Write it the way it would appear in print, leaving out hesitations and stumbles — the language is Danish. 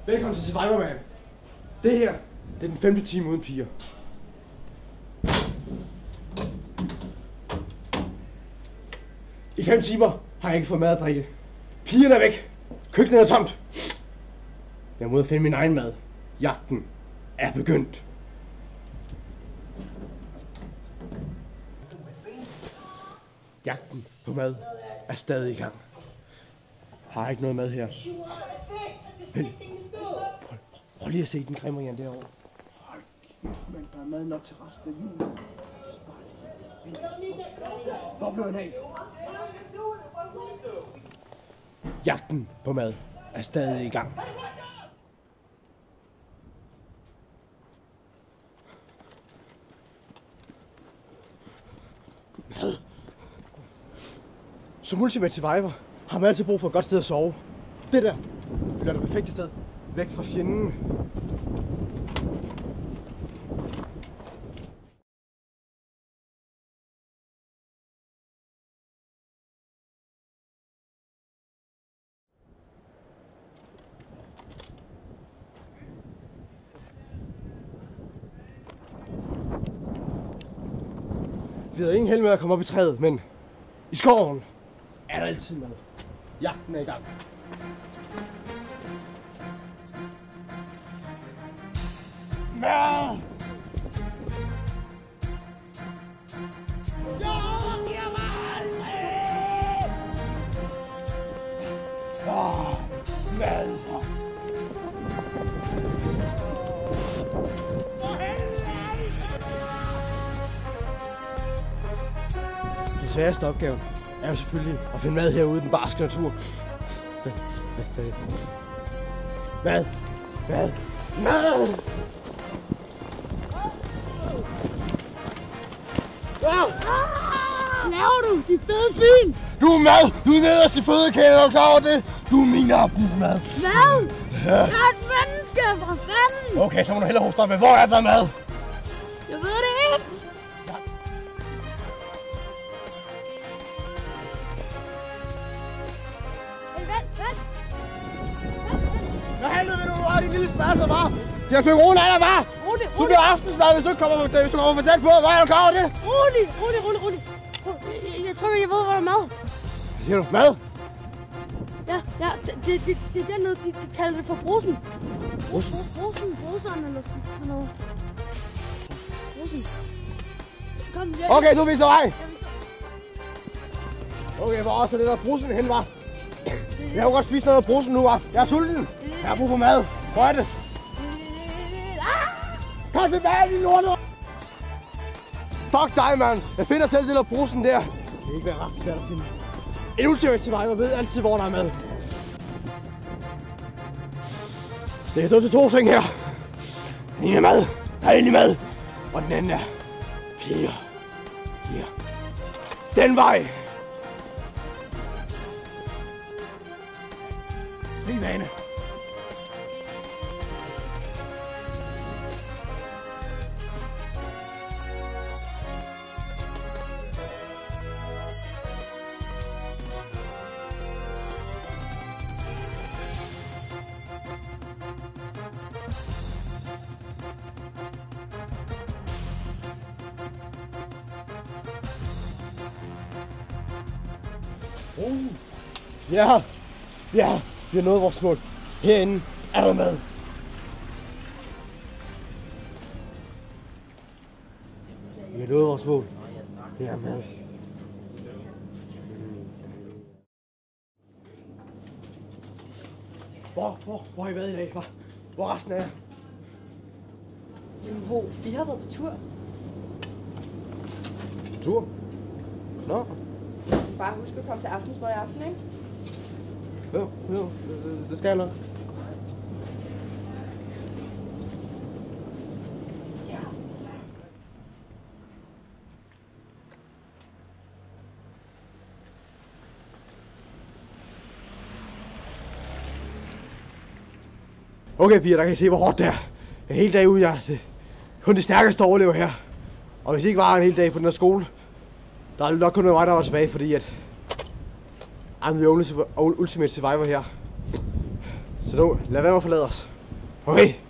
Velkommen til Survivor Man. Det her, det er den 5. time uden piger. I 5 timer har jeg ikke fået mad at drikke. Pigerne er væk. Køkkenet er tomt. Jeg må ud og finde min egen mad. Jagten er begyndt. Jagten på mad er stadig i gang. Har ikke noget mad her. Men prøv lige at se den grimmerian derovre. Hold kæft, man, der er mad nok til resten af julen. Hvor blev han af? Jagten på mad er stadig i gang. Mad. Som Ultimate Survivor har man altid brug for et godt sted at sove. Det der bliver det perfekte sted. Væk fra fjenden. Vi havde ingen held med at komme op i træet, men i skoven er der altid mad. Jagten er i gang. Mad! Mad! Den sværeste opgave er jo selvfølgelig at finde mad herude i den barske natur. Mad! Mad! Mad! Hvad laver du, de fede svin? Du er mad! Du er nederst i fødekæden, er du klar over det? Du er min aftensmad. Hvad? Ja. Jeg er et menneske, for fanden! Okay, så må du hellere hoste op med, hvor er der mad? Jeg ved det ikke! Hvad helvede vil du have din lille spærser, hva'? Det er corona, eller hvad? Rolig. Du bliver aftensmad, hvis du ikke kommer for tæt på. Hvad er du klar over det? Rolig. Jeg tror, jeg ved, hvor der er mad. Hvad siger du? Mad? Ja, det er dernede, de kalder det for brusen. Brusen? Bruseren eller sådan noget. Brusen. Kom, Okay, du viser vej. Okay, hvor også er det der brusen hen, hva'? Jeg kunne godt spise noget af brusen nu, hva'? Jeg er sulten. Jeg har brug for mad. Prøv det. Kom tilbage, din lorte! Fuck dig, mand. Jeg finder selv det der brusen der. Det kan ikke være ret svært at finde. En Ultimate Survivor ved altid, hvor der er mad. Det er dødt til 2 ting her. Den ene er mad. Der er endelig mad. Og den anden er piger. Piger. Den vej. Fri vane. Ja, vi har nået vores mål. Herinde er der mad. Vi har nået vores mål. Her er mad. Hvor har I været i dag, hva'? Hvor resten er jeg? Jamen, vi har været på tur. Tur? Nå? Bare husk at komme til aftensmad i aften, ikke? Jo, det skal jeg nok. Ja. Okay, piger, der kan I se, hvor hårdt det er. En hel dag ude, kun de stærkeste overlever her. Og hvis I ikke var en hel dag på den her skole, der er nok kun mig, der var tilbage, fordi at vi er Ultimate Survivor her. Så nu, lad være med at forlade os. Okay.